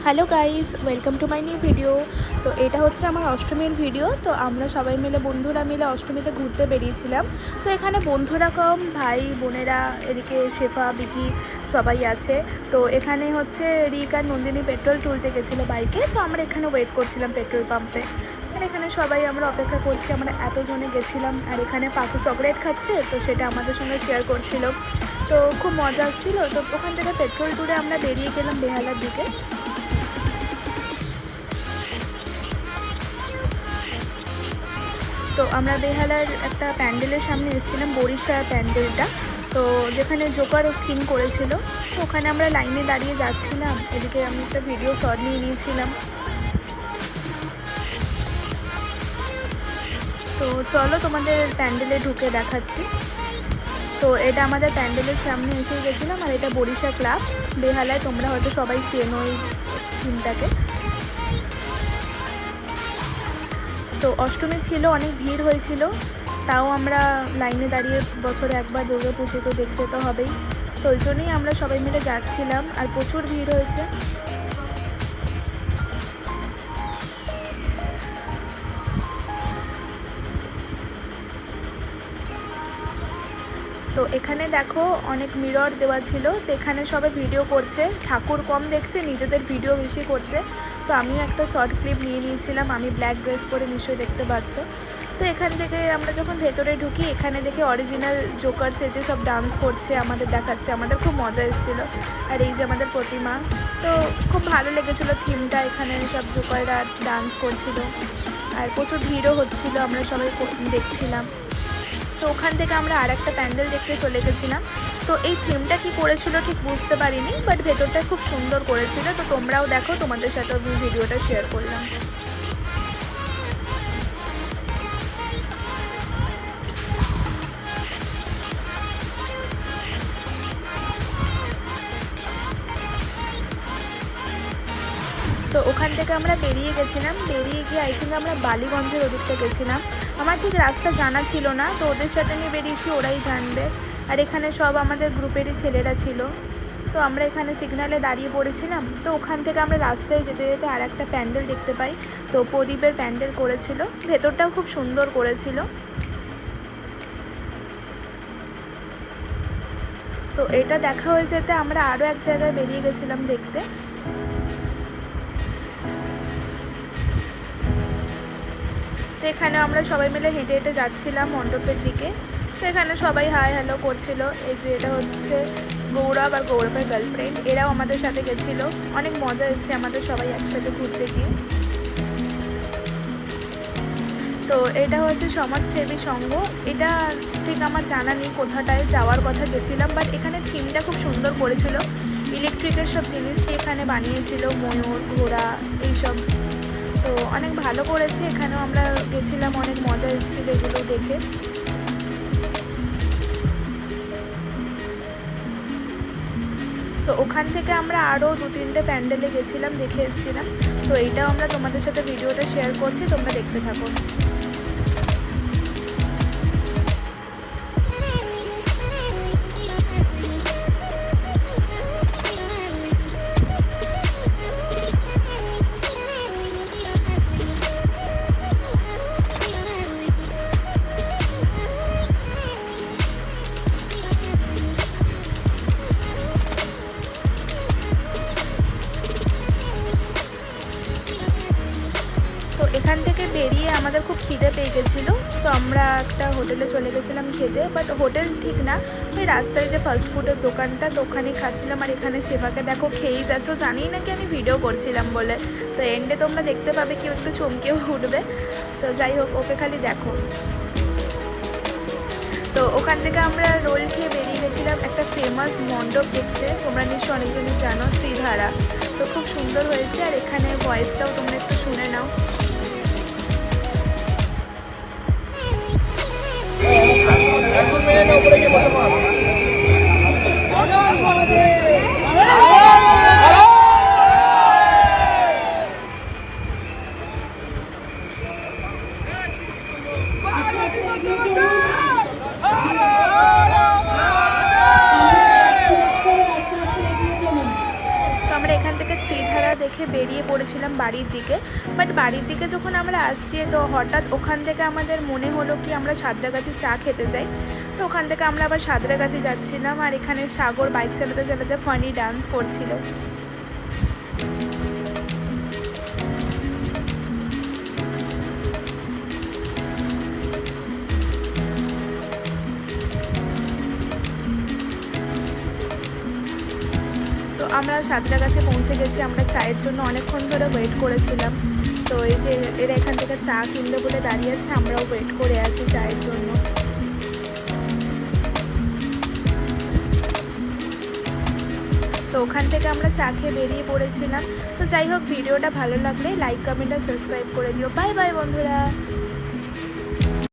Hello guys, welcome to my new video. তো এটা হচ্ছে আমার অষ্টমীর ভিডিও। তো আমরা সবাই মিলে বন্ধুরা মিলে অষ্টমীতে ঘুরতে বেরিয়েছিলাম। তো এখানে বন্ধুরা কম, ভাই বোনেরা, এদিকে শেফা বিকি সবাই আছে। তো এখানে হচ্ছে রিক আর নন্দিনী পেট্রোল তুলতে গেছিলো বাইকে। তো আমরা এখানে ওয়েট করছিলাম পেট্রোল পাম্পে। আর এখানে সবাই আমরা অপেক্ষা করছি, আমরা এতজনে গেছিলাম। আর এখানে পাখু চকলেট খাচ্ছে, তো সেটা আমাদের সঙ্গে শেয়ার করছিল। তো খুব মজা আসছিলো। তো ওখান থেকে পেট্রোল তুলে আমরা বেরিয়ে গেলাম বেহালার দিকে। তো আমরা বেহালার একটা প্যান্ডেলের সামনে এসেছিলাম, বরিশা প্যান্ডেলটা। তো যেখানে জোকার থিম করেছিল, তো ওখানে আমরা লাইনে দাঁড়িয়ে যাচ্ছিলাম। এদিকে আমি একটা ভিডিও শট নিয়ে নিয়েছিলাম। তো চলো তোমাদের প্যান্ডেলে ঢুকে দেখাচ্ছি। তো এটা আমাদের প্যান্ডেলের সামনে এসে গেছিলাম। আর এটা বরিশা ক্লাব বেহালায়, তোমরা হয়তো সবাই চেনো এই থিমটাকে। তো অষ্টমী ছিল, অনেক ভিড় হয়েছিল, তাও আমরা লাইনে দাঁড়িয়ে বছরে একবার দুর্গা পুজো তো দেখতে তো হবেই। তো ওই জন্যই আমরা সবাই মিলে যাচ্ছিলাম। আর প্রচুর ভিড় হয়েছে। তো এখানে দেখো অনেক মিরর দেওয়া ছিল। তো এখানে সবাই ভিডিও করছে, ঠাকুর কম দেখছে, নিজেদের ভিডিও বেশি করছে। তো আমিও একটা শর্ট ক্লিপ নিয়ে নিয়েছিলাম। আমি ব্ল্যাক ড্রেস পরে নিশ্চয়ই দেখতে পাচ্ছ। তো এখান থেকে আমরা যখন ভেতরে ঢুকি, এখানে দেখে অরিজিনাল জোকার সেজে সব ডান্স করছে, আমাদের দেখাচ্ছে। আমাদের খুব মজা এসেছিলো। আর এই যে আমাদের প্রতিমা, তো খুব ভালো লেগেছিলো থিমটা। এখানে সব জোকাররা ডান্স করছিল, আর প্রচুর ভিড়ও হচ্ছিলো, আমরা সবাই দেখছিলাম। তো ওখান থেকে আমরা আর একটা প্যান্ডেল দেখতে চলে গেছিলাম। তো এই থিমটা কি করেছিল ঠিক বুঝতে পারিনি, বাট ভেতরটা খুব সুন্দর করেছিল। তো তোমরাও দেখো, তোমাদের সাথে আমি ভিডিওটা শেয়ার করলাম। তো ওখান থেকে আমরা বেরিয়ে গেছিলাম। বেরিয়ে গিয়ে আই থিঙ্ক আমরা বালিগঞ্জের ওদিকটা গেছিলাম। আমার ঠিক রাস্তা জানা ছিল না, তো ওদের সাথে আমি বেরিয়েছি, ওরাই জানবে। আর এখানে সব আমাদের গ্রুপেরই ছেলেরা ছিল। তো আমরা এখানে সিগনালে দাঁড়িয়ে পড়েছিলাম। তো ওখান থেকে আমরা রাস্তায় যেতে যেতে আর একটা প্যান্ডেল দেখতে পাই। তো প্রদীপের প্যান্ডেল করেছিল, ভেতরটাও খুব সুন্দর করেছিল। তো এটা দেখা হয়ে যেতে আমরা আরও এক জায়গায় বেরিয়ে গেছিলাম দেখতে। তো এখানে আমরা সবাই মিলে হেঁটে হেঁটে যাচ্ছিলাম মণ্ডপের দিকে। তো এখানে সবাই হাই হ্যালো করছিল। এই যে এটা হচ্ছে গৌরব আর গৌরবের গার্লফ্রেন্ড, এরাও আমাদের সাথে গেছিলো। অনেক মজা এসছে আমাদের সবাই একসাথে ঘুরতে গিয়ে। তো এটা হচ্ছে সমাজসেবী সংঘ। এটা ঠিক আমার জানা নেই কোথাটায়, যাওয়ার কথা গেছিলাম। বাট এখানে থিমটা খুব সুন্দর করেছিল, ইলেকট্রিকের সব জিনিস দিয়ে এখানে বানিয়েছিল, ময়ূর, ঘোড়া, এইসব। তো অনেক ভালো করেছে। এখানেও আমরা গেছিলাম, অনেক মজা এসেছিলো এগুলো দেখে। তো ওখান থেকে আমরা আরও 2-3টে প্যান্ডেলে গেছিলাম, দেখে এসেছিলাম। তো এইটাও আমরা তোমাদের সাথে ভিডিওটা শেয়ার করছি, তোমরা দেখতে থাকো। তো এখান থেকে বেরিয়ে আমাদের খুব খিদে পেয়ে গেছিলো। তো আমরা একটা হোটেলে চলে গেছিলাম খেতে। বাট হোটেল ঠিক না, ওই রাস্তায় যে ফাস্ট ফুডের দোকানটা, তো ওখানেই খাচ্ছিলাম। আর এখানে সেবাকে দেখো খেয়েই যাচ্ছ, জানি নাকি আমি ভিডিও করছিলাম বলে। তো এন্ডে তোমরা দেখতে পাবে, কেউ একটু চমকেও উঠবে। তো যাই হোক, ওকে খালি দেখো। তো ওখান থেকে আমরা রোল খেয়ে বেরিয়ে গেছিলাম একটা ফেমাস মণ্ডপ দেখতে। তোমরা নিশ্চয়ই অনেকজনই জানো, শ্রীধারা। তো খুব সুন্দর হয়েছে। আর এখানে ভয়েসটাও তোমরা একটু শুনে নাও। তো আমরা এখান থেকে ত্রিধারা দেখে বেরিয়ে পড়েছিলাম বাড়ির দিকে। বাট বাড়ির দিকে যখন আমরা আসছি তো হঠাৎ ওখান থেকে আমাদের মনে হলো কি আমরা সাঁতরাগাছি চা খেতে যাই। তো ওখান থেকে আমরা আবার সাঁতরাগাছি যাচ্ছিলাম, আর এখানে সাগর বাইক চালাতে চালাতে ফানি ডান্স করছিল। তো আমরা সাঁতরাগাছি পৌঁছে গেছি, আমরা চায়ের জন্য অনেকক্ষণ ধরে ওয়েট করেছিলাম। তো এই যে এরা এখান থেকে চা কিনবে বলে দাঁড়িয়ে আছে, আমরাও ওয়েট করে আছি চায়ের জন্য। তো ওখান থেকে আমরা চা খেয়ে বেরিয়ে পড়েছিলাম। তো যাই হোক, ভিডিওটা ভালো লাগলে লাইক কমেন্ট আর সাবস্ক্রাইব করে দিও। বাই বাই বন্ধুরা।